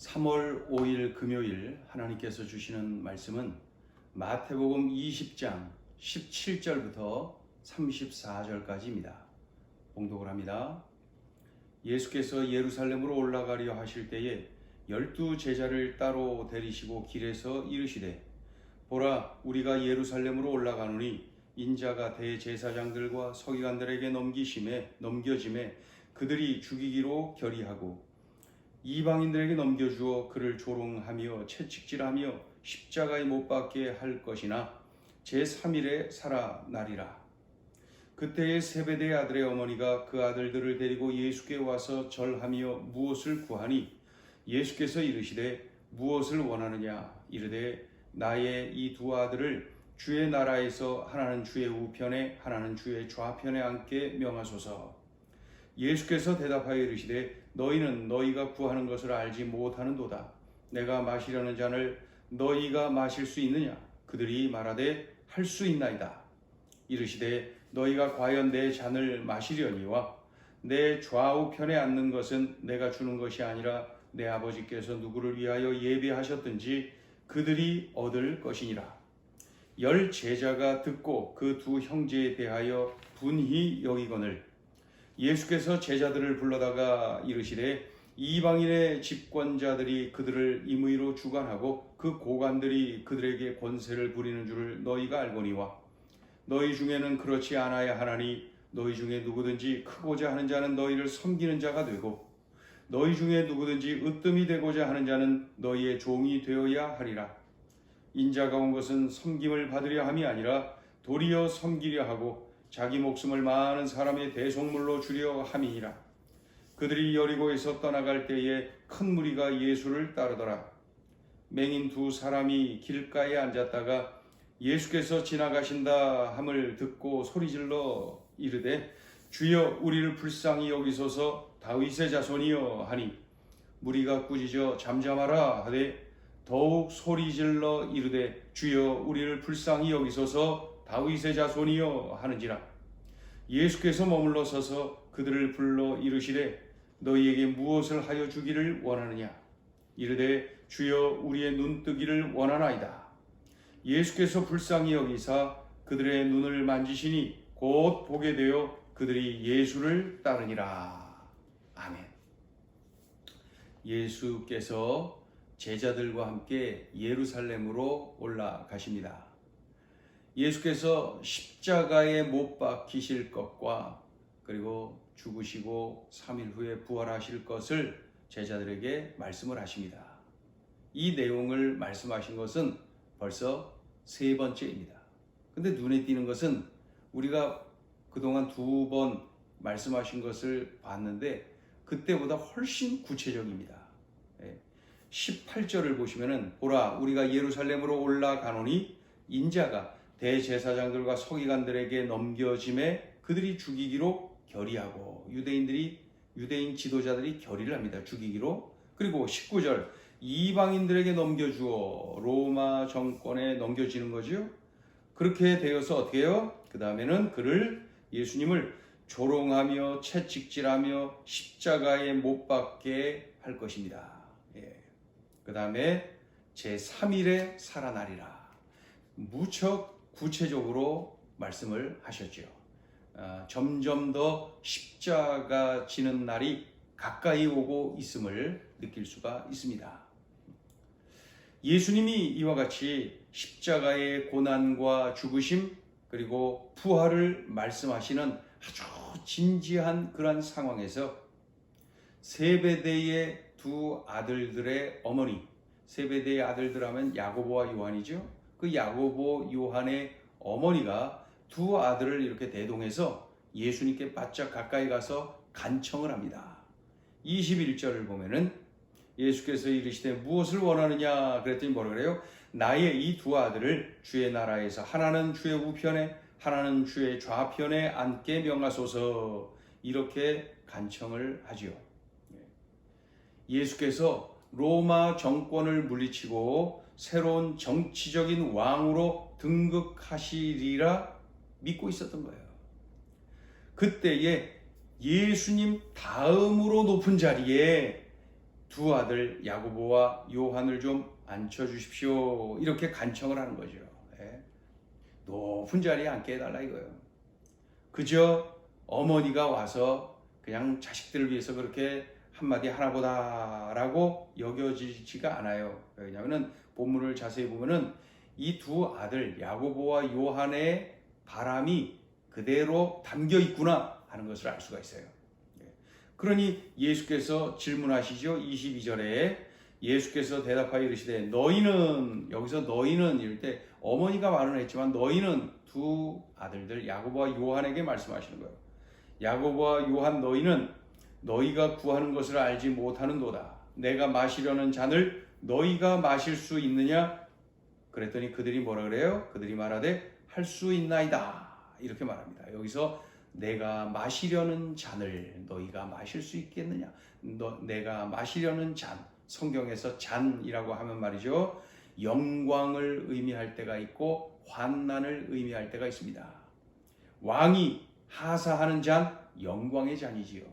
3월 5일 금요일 하나님께서 주시는 말씀은 마태복음 20장 17절부터 34절까지입니다. 봉독을 합니다. 예수께서 예루살렘으로 올라가려 하실 때에 12 제자를 따로 데리시고 길에서 이르시되 보라, 우리가 예루살렘으로 올라가노니 인자가 대제사장들과 서기관들에게 넘겨짐에 그들이 죽이기로 결의하고 이방인들에게 넘겨주어 그를 조롱하며 채찍질하며 십자가에 못 박게 할 것이나 제3일에 살아나리라. 그때에 세베대의 아들의 어머니가 그 아들들을 데리고 예수께 와서 절하며 무엇을 구하니 예수께서 이르시되 무엇을 원하느냐 이르되 나의 이 두 아들을 주의 나라에서 하나는 주의 우편에 하나는 주의 좌편에 앉게 명하소서. 예수께서 대답하여 이르시되 너희는 너희가 구하는 것을 알지 못하는도다. 내가 마시려는 잔을 너희가 마실 수 있느냐? 그들이 말하되 할 수 있나이다. 이르시되 너희가 과연 내 잔을 마시려니와 내 좌우편에 앉는 것은 내가 주는 것이 아니라 내 아버지께서 누구를 위하여 예비하셨든지 그들이 얻을 것이니라. 10 제자가 듣고 그 두 형제에 대하여 분히 여기거늘 예수께서 제자들을 불러다가 이르시되 이방인의 집권자들이 그들을 임의로 주관하고 그 고관들이 그들에게 권세를 부리는 줄을 너희가 알거니와 너희 중에는 그렇지 않아야 하나니 너희 중에 누구든지 크고자 하는 자는 너희를 섬기는 자가 되고 너희 중에 누구든지 으뜸이 되고자 하는 자는 너희의 종이 되어야 하리라. 인자가 온 것은 섬김을 받으려 함이 아니라 도리어 섬기려 하고 자기 목숨을 많은 사람의 대속물로 주려 함이니라. 그들이 여리고에서 떠나갈 때에 큰 무리가 예수를 따르더라. 맹인 두 사람이 길가에 앉았다가 예수께서 지나가신다 함을 듣고 소리질러 이르되 주여 우리를 불쌍히 여기소서 다윗의 자손이여 하니 무리가 꾸짖어 잠잠하라 하되 더욱 소리질러 이르되 주여 우리를 불쌍히 여기소서 다윗의 자손이여 하는지라. 예수께서 머물러 서서 그들을 불러 이르시되 너희에게 무엇을 하여 주기를 원하느냐 이르되 주여 우리의 눈뜨기를 원하나이다. 예수께서 불쌍히 여기사 그들의 눈을 만지시니 곧 보게 되어 그들이 예수를 따르니라. 아멘. 예수께서 제자들과 함께 예루살렘으로 올라가십니다. 예수께서 십자가에 못 박히실 것과 그리고 죽으시고 3일 후에 부활하실 것을 제자들에게 말씀을 하십니다. 이 내용을 말씀하신 것은 벌써 세 번째입니다. 근데 눈에 띄는 것은 우리가 그동안 2번 말씀하신 것을 봤는데 그때보다 훨씬 구체적입니다. 18절을 보시면은 보라 우리가 예루살렘으로 올라가노니 인자가 대제사장들과 서기관들에게 넘겨짐에 그들이 죽이기로 결의하고 유대인 지도자들이 결의를 합니다. 죽이기로. 그리고 19절 이방인들에게 넘겨주어 로마 정권에 넘겨지는 거죠. 그렇게 되어서 어떻게 해요? 그 다음에는 예수님을 조롱하며 채찍질하며 십자가에 못 박게 할 것입니다. 그 다음에 제3일에 살아나리라. 무척 구체적으로 말씀을 하셨죠. 점점 더 십자가 지는 날이 가까이 오고 있음을 느낄 수가 있습니다. 예수님이 이와 같이 십자가의 고난과 죽으심 그리고 부활을 말씀하시는 아주 진지한 그런 상황에서 세베대의 두 아들들의 어머니, 세베대의 아들들 하면 야고보와 요한이죠. 그 야고보 요한의 어머니가 두 아들을 이렇게 대동해서 예수님께 바짝 가까이 가서 간청을 합니다. 21절을 보면은 예수께서 이르시되 무엇을 원하느냐 그랬더니 뭐라 그래요? 나의 이 두 아들을 주의 나라에서 하나는 주의 우편에 하나는 주의 좌편에 앉게 명하소서. 이렇게 간청을 하지요. 예수께서 로마 정권을 물리치고 새로운 정치적인 왕으로 등극하시리라 믿고 있었던 거예요. 그때에 예수님 다음으로 높은 자리에 두 아들 야고보와 요한을 좀 앉혀주십시오. 이렇게 간청을 하는 거죠. 예. 높은 자리에 앉게 해달라 이거예요. 그저 어머니가 와서 그냥 자식들을 위해서 그렇게 한마디 하나보다라고 여겨지지가 않아요. 왜냐하면 본문을 자세히 보면은 이 두 아들 야고보와 요한의 바람이 그대로 담겨 있구나 하는 것을 알 수가 있어요. 그러니 예수께서 질문하시죠. 22절에 예수께서 대답하여 이르시되 너희는, 여기서 너희는 이럴 때 어머니가 말은 했지만 너희는 두 아들들 야고보와 요한에게 말씀하시는 거예요. 야고보와 요한 너희는 너희가 구하는 것을 알지 못하는도다. 내가 마시려는 잔을 너희가 마실 수 있느냐? 그랬더니 그들이 뭐라 그래요? 그들이 말하되 할 수 있나이다. 이렇게 말합니다. 여기서 내가 마시려는 잔을 너희가 마실 수 있겠느냐? 내가 마시려는 잔, 성경에서 잔이라고 하면 말이죠. 영광을 의미할 때가 있고 환난을 의미할 때가 있습니다. 왕이 하사하는 잔, 영광의 잔이지요.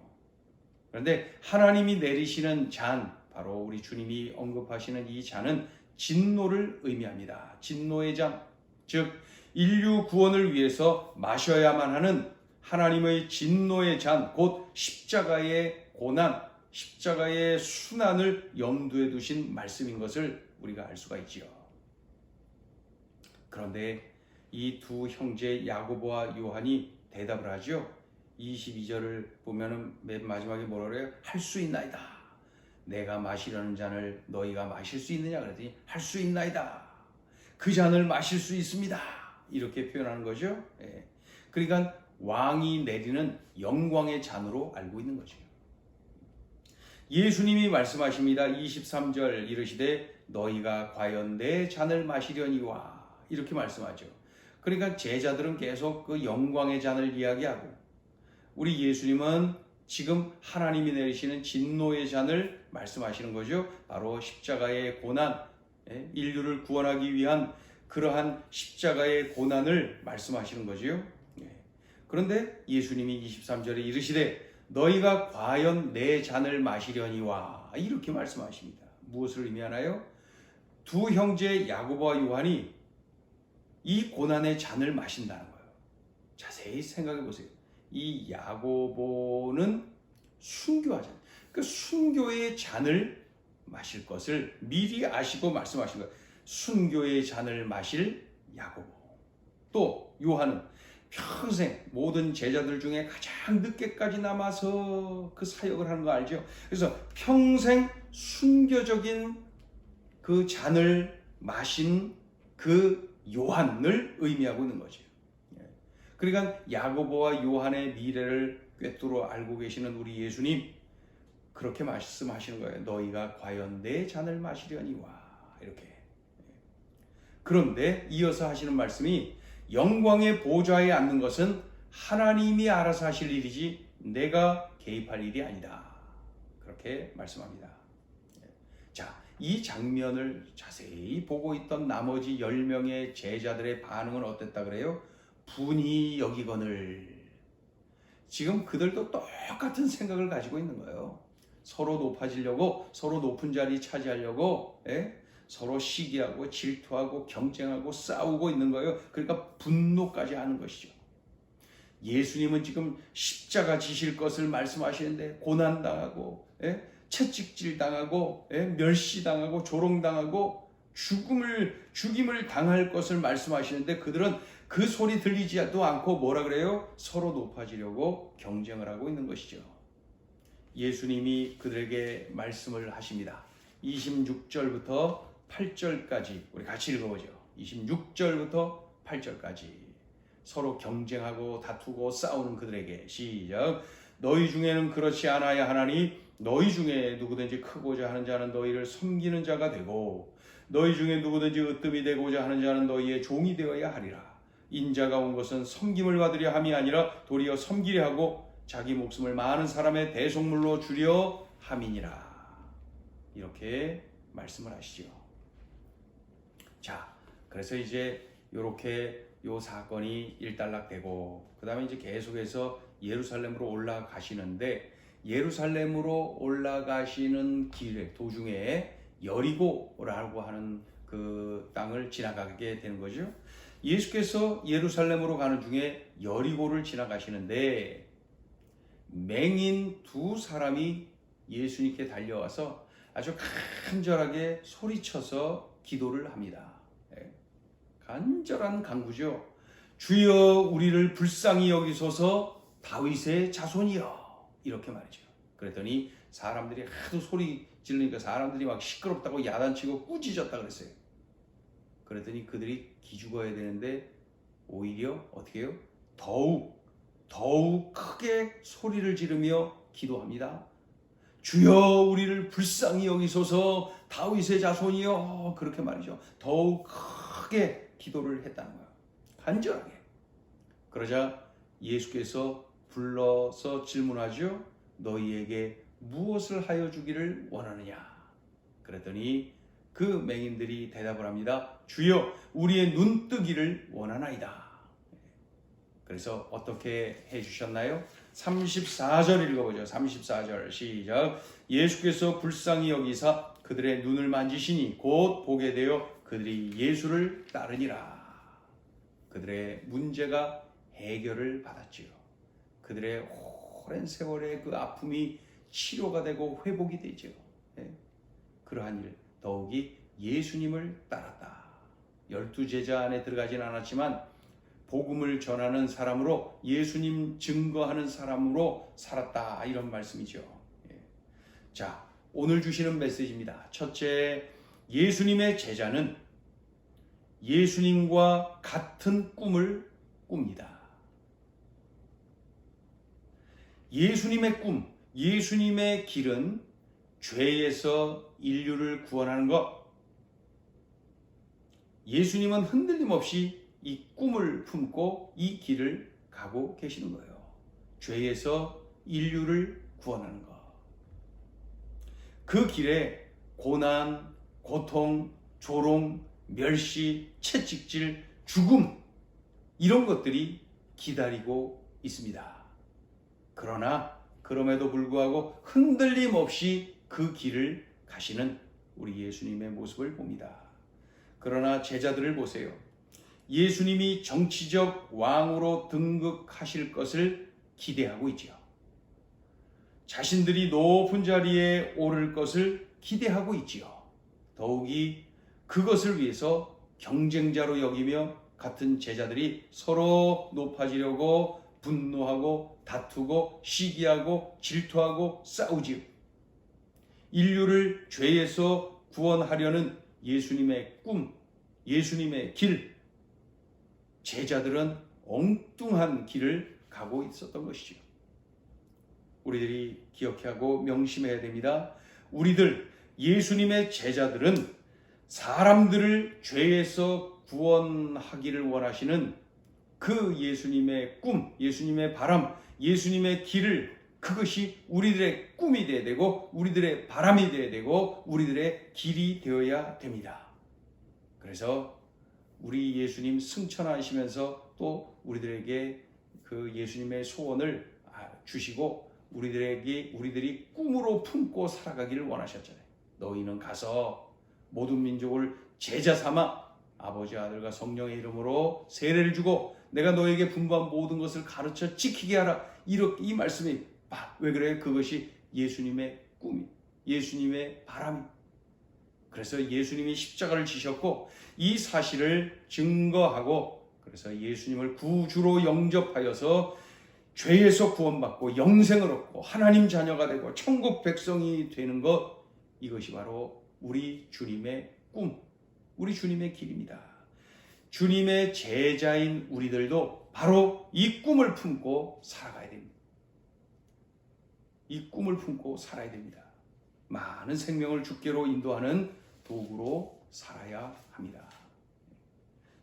그런데 하나님이 내리시는 잔, 바로 우리 주님이 언급하시는 이 잔은 진노를 의미합니다. 진노의 잔, 즉 인류 구원을 위해서 마셔야만 하는 하나님의 진노의 잔, 곧 십자가의 고난, 십자가의 순환을 염두에 두신 말씀인 것을 우리가 알 수가 있지요. 그런데 이 두 형제 야고보와 요한이 대답을 하죠. 22절을 보면은 맨 마지막에 뭐라 그래요? 할 수 있나이다. 내가 마시려는 잔을 너희가 마실 수 있느냐? 그랬더니 할 수 있나이다. 그 잔을 마실 수 있습니다. 이렇게 표현하는 거죠. 예. 그러니까 왕이 내리는 영광의 잔으로 알고 있는 거죠. 예수님이 말씀하십니다. 23절 이르시되 너희가 과연 내 잔을 마시려니와 이렇게 말씀하죠. 그러니까 제자들은 계속 그 영광의 잔을 이야기하고 우리 예수님은 지금 하나님이 내리시는 진노의 잔을 말씀하시는 거죠. 바로 십자가의 고난, 인류를 구원하기 위한 그러한 십자가의 고난을 말씀하시는 거죠. 그런데 예수님이 23절에 이르시되 너희가 과연 내 잔을 마시려니와 이렇게 말씀하십니다. 무엇을 의미하나요? 두 형제 야고보와 요한이 이 고난의 잔을 마신다는 거예요. 자세히 생각해 보세요. 이 야고보는 순교하잖아요. 그 순교의 잔을 마실 것을 미리 아시고 말씀하신 거예요. 순교의 잔을 마실 야고보. 또 요한은 평생 모든 제자들 중에 가장 늦게까지 남아서 그 사역을 하는 거 알죠? 그래서 평생 순교적인 그 잔을 마신 그 요한을 의미하고 있는 거죠. 그러니까 야고보와 요한의 미래를 꿰뚫어 알고 계시는 우리 예수님 그렇게 말씀하시는 거예요. 너희가 과연 내 잔을 마시려니와 이렇게. 그런데 이어서 하시는 말씀이 영광의 보좌에 앉는 것은 하나님이 알아서 하실 일이지 내가 개입할 일이 아니다. 그렇게 말씀합니다. 자, 이 장면을 자세히 보고 있던 나머지 10명의 제자들의 반응은 어땠다 그래요? 분이 여기거늘. 지금 그들도 똑같은 생각을 가지고 있는 거예요. 서로 높아지려고, 서로 높은 자리 차지하려고, 서로 시기하고 질투하고 경쟁하고 싸우고 있는 거예요. 그러니까 분노까지 하는 것이죠. 예수님은 지금 십자가 지실 것을 말씀하시는데 고난당하고 채찍질 당하고 멸시당하고 조롱당하고 죽임을 당할 것을 말씀하시는데 그들은 그 소리 들리지도 않고 뭐라 그래요? 서로 높아지려고 경쟁을 하고 있는 것이죠. 예수님이 그들에게 말씀을 하십니다. 26절부터 8절까지 우리 같이 읽어보죠. 26절부터 8절까지 서로 경쟁하고 다투고 싸우는 그들에게 시작. 너희 중에는 그렇지 않아야 하나니 너희 중에 누구든지 크고자 하는 자는 너희를 섬기는 자가 되고 너희 중에 누구든지 으뜸이 되고자 하는 자는 너희의 종이 되어야 하리라. 인자가 온 것은 섬김을 받으려 함이 아니라 도리어 섬기려 하고 자기 목숨을 많은 사람의 대속물로 주려 함이니라. 이렇게 말씀을 하시죠. 자, 그래서 이제 이렇게 요 사건이 일단락되고 그 다음에 이제 계속해서 예루살렘으로 올라가시는데 예루살렘으로 올라가시는 길에 도중에 여리고라고 하는 그 땅을 지나가게 되는 거죠. 예수께서 예루살렘으로 가는 중에 여리고를 지나가시는데 맹인 두 사람이 예수님께 달려와서 아주 간절하게 소리쳐서 기도를 합니다. 간절한 간구죠. 주여 우리를 불쌍히 여기소서 다윗의 자손이여, 이렇게 말이죠. 그랬더니 사람들이 하도 소리 지르니까 사람들이 막 시끄럽다고 야단치고 꾸짖었다 그랬어요. 그랬더니 그들이 기죽어야 되는데 오히려 어떻게 해요? 더욱 크게 소리를 지르며 기도합니다. 주여 우리를 불쌍히 여기소서 다윗의 자손이여, 그렇게 말이죠. 더욱 크게 기도를 했다는 거예요. 간절하게. 그러자 예수께서 불러서 질문하죠. 너희에게 무엇을 하여 주기를 원하느냐? 그랬더니 그 맹인들이 대답을 합니다. 주여 우리의 눈뜨기를 원하나이다. 그래서 어떻게 해주셨나요? 34절 읽어보죠. 34절 시작. 예수께서 불쌍히 여기사 그들의 눈을 만지시니 곧 보게 되어 그들이 예수를 따르니라. 그들의 문제가 해결을 받았지요. 그들의 오랜 세월의 그 아픔이 치료가 되고 회복이 되죠. 그러한 일, 더욱이 예수님을 따랐다. 12제자 안에 들어가진 않았지만 복음을 전하는 사람으로, 예수님 증거하는 사람으로 살았다, 이런 말씀이죠. 자, 오늘 주시는 메시지입니다. 첫째, 예수님의 제자는 예수님과 같은 꿈을 꿉니다. 예수님의 꿈, 예수님의 길은 죄에서 인류를 구원하는 것. 예수님은 흔들림 없이 이 꿈을 품고 이 길을 가고 계시는 거예요. 죄에서 인류를 구원하는 것. 그 길에 고난, 고통, 조롱, 멸시, 채찍질, 죽음, 이런 것들이 기다리고 있습니다. 그러나 그럼에도 불구하고 흔들림 없이 그 길을 가시는 우리 예수님의 모습을 봅니다. 그러나 제자들을 보세요. 예수님이 정치적 왕으로 등극하실 것을 기대하고 있지요. 자신들이 높은 자리에 오를 것을 기대하고 있지요. 더욱이 그것을 위해서 경쟁자로 여기며 같은 제자들이 서로 높아지려고 분노하고 다투고 시기하고 질투하고 싸우지요. 인류를 죄에서 구원하려는 예수님의 꿈, 예수님의 길, 제자들은 엉뚱한 길을 가고 있었던 것이죠. 우리들이 기억하고 명심해야 됩니다. 우리들, 예수님의 제자들은 사람들을 죄에서 구원하기를 원하시는 그 예수님의 꿈, 예수님의 바람, 예수님의 길을, 그것이 우리들의 꿈이 되어야 되고 우리들의 바람이 되어야 되고 우리들의 길이 되어야 됩니다. 그래서 우리 예수님 승천하시면서 또 우리들에게 그 예수님의 소원을 주시고 우리들이 꿈으로 품고 살아가기를 원하셨잖아요. 너희는 가서 모든 민족을 제자 삼아 아버지, 아들과 성령의 이름으로 세례를 주고 내가 너에게 분부한 모든 것을 가르쳐 지키게 하라. 이렇게 이 말씀이 왜 그래요? 그것이 예수님의 꿈이, 예수님의 바람이. 그래서 예수님이 십자가를 지셨고 이 사실을 증거하고 그래서 예수님을 구주로 영접하여서 죄에서 구원받고 영생을 얻고 하나님 자녀가 되고 천국 백성이 되는 것, 이것이 바로 우리 주님의 꿈, 우리 주님의 길입니다. 주님의 제자인 우리들도 바로 이 꿈을 품고 살아가야 됩니다. 이 꿈을 품고 살아야 됩니다. 많은 생명을 주께로 인도하는 도구로 살아야 합니다.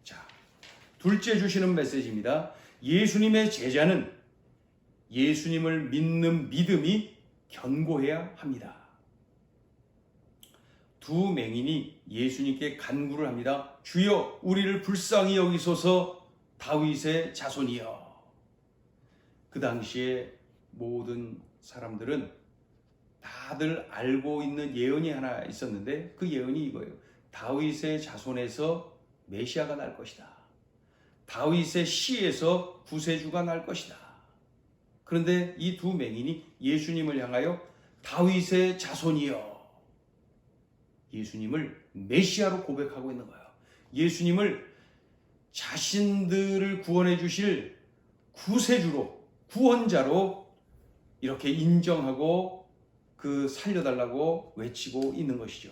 자, 둘째 주시는 메시지입니다. 예수님의 제자는 예수님을 믿는 믿음이 견고해야 합니다. 두 맹인이 예수님께 간구를 합니다. 주여 우리를 불쌍히 여기소서 다윗의 자손이여. 그 당시에 모든 사람들은 다들 알고 있는 예언이 하나 있었는데 그 예언이 이거예요. 다윗의 자손에서 메시아가 날 것이다. 다윗의 씨에서 구세주가 날 것이다. 그런데 이 두 맹인이 예수님을 향하여 다윗의 자손이여, 예수님을 메시아로 고백하고 있는 거예요. 예수님을 자신들을 구원해 주실 구세주로, 구원자로 이렇게 인정하고 살려달라고 외치고 있는 것이죠.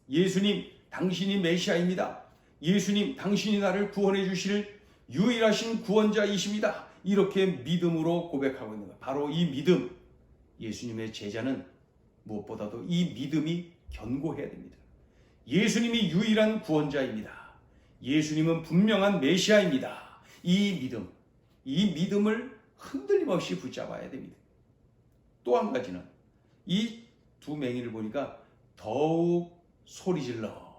예수님, 당신이 메시아입니다. 예수님, 당신이 나를 구원해 주실 유일하신 구원자이십니다. 이렇게 믿음으로 고백하고 있는 거예요. 바로 이 믿음, 예수님의 제자는 무엇보다도 이 믿음이 견고해야 됩니다. 예수님이 유일한 구원자입니다. 예수님은 분명한 메시아입니다. 이 믿음을 흔들림 없이 붙잡아야 됩니다. 또 한 가지는 이 두 맹인을 보니까 더욱 소리질러,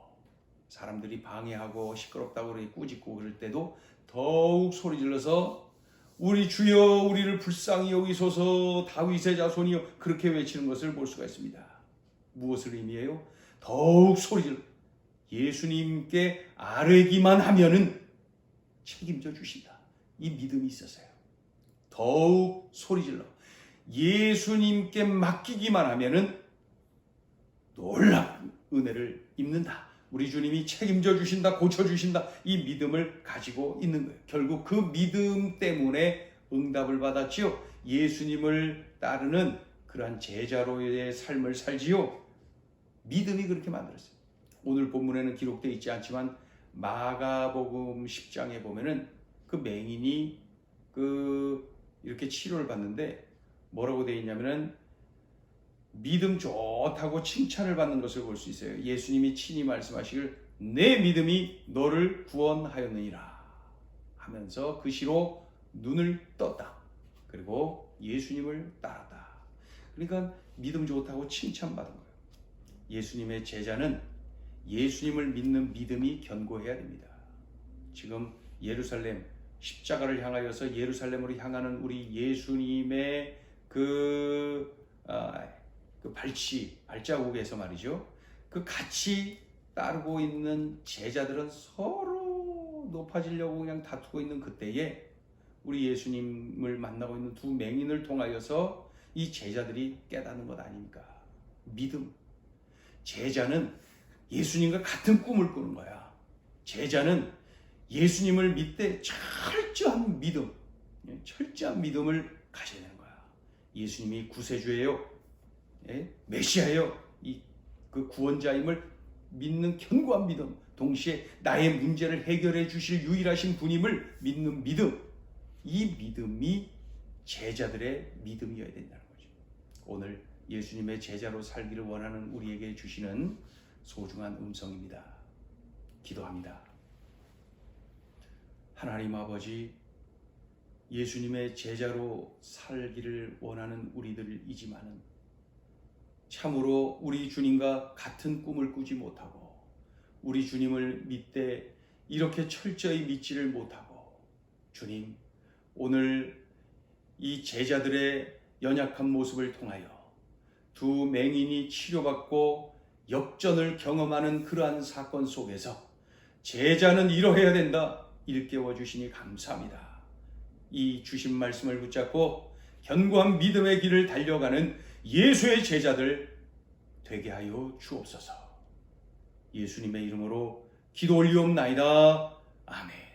사람들이 방해하고 시끄럽다고 그러고 꾸짖고 그럴 때도 더욱 소리질러서 우리 주여 우리를 불쌍히 여기소서 다윗의 자손이여, 그렇게 외치는 것을 볼 수가 있습니다. 무엇을 의미해요? 더욱 소리질러, 예수님께 아뢰기만 하면은 책임져 주신다. 이 믿음이 있었어요. 더욱 소리질러 예수님께 맡기기만 하면은 놀라운 은혜를 입는다. 우리 주님이 책임져 주신다, 고쳐 주신다. 이 믿음을 가지고 있는 거예요. 결국 그 믿음 때문에 응답을 받았지요. 예수님을 따르는 그러한 제자로의 삶을 살지요. 믿음이 그렇게 만들었어요. 오늘 본문에는 기록되어 있지 않지만 마가복음 10장에 보면은 그 맹인이 이렇게 치료를 받는데 뭐라고 되어 있냐면은 믿음 좋다고 칭찬을 받는 것을 볼 수 있어요. 예수님이 친히 말씀하시길 내 믿음이 너를 구원하였느니라 하면서 그 시로 눈을 떴다. 그리고 예수님을 따랐다. 그러니까 믿음 좋다고 칭찬받은 거예요. 예수님의 제자는 예수님을 믿는 믿음이 견고해야 됩니다. 지금 예루살렘 십자가를 향하여서 예루살렘으로 향하는 우리 예수님의 발자국에서 말이죠. 같이 따르고 있는 제자들은 서로 높아지려고 그냥 다투고 있는 그때에 우리 예수님을 만나고 있는 두 맹인을 통하여서 이 제자들이 깨닫는 것 아닙니까? 믿음. 제자는 예수님과 같은 꿈을 꾸는 거야. 제자는 예수님을 믿되 철저한 믿음을 가져야 되는 거야. 예수님이 구세주예요. 메시아예요. 그 구원자임을 믿는 견고한 믿음, 동시에 나의 문제를 해결해 주실 유일하신 분임을 믿는 믿음, 이 믿음이 제자들의 믿음이어야 된다는 거죠. 오늘 예수님의 제자로 살기를 원하는 우리에게 주시는 소중한 음성입니다. 기도합니다. 하나님 아버지, 예수님의 제자로 살기를 원하는 우리들이지만은 참으로 우리 주님과 같은 꿈을 꾸지 못하고 우리 주님을 믿되 이렇게 철저히 믿지를 못하고, 주님, 오늘 이 제자들의 연약한 모습을 통하여 두 맹인이 치료받고 역전을 경험하는 그러한 사건 속에서 제자는 이러해야 된다, 일깨워 주시니 감사합니다. 이 주신 말씀을 붙잡고 견고한 믿음의 길을 달려가는 예수의 제자들 되게 하여 주옵소서. 예수님의 이름으로 기도 올리옵나이다. 아멘.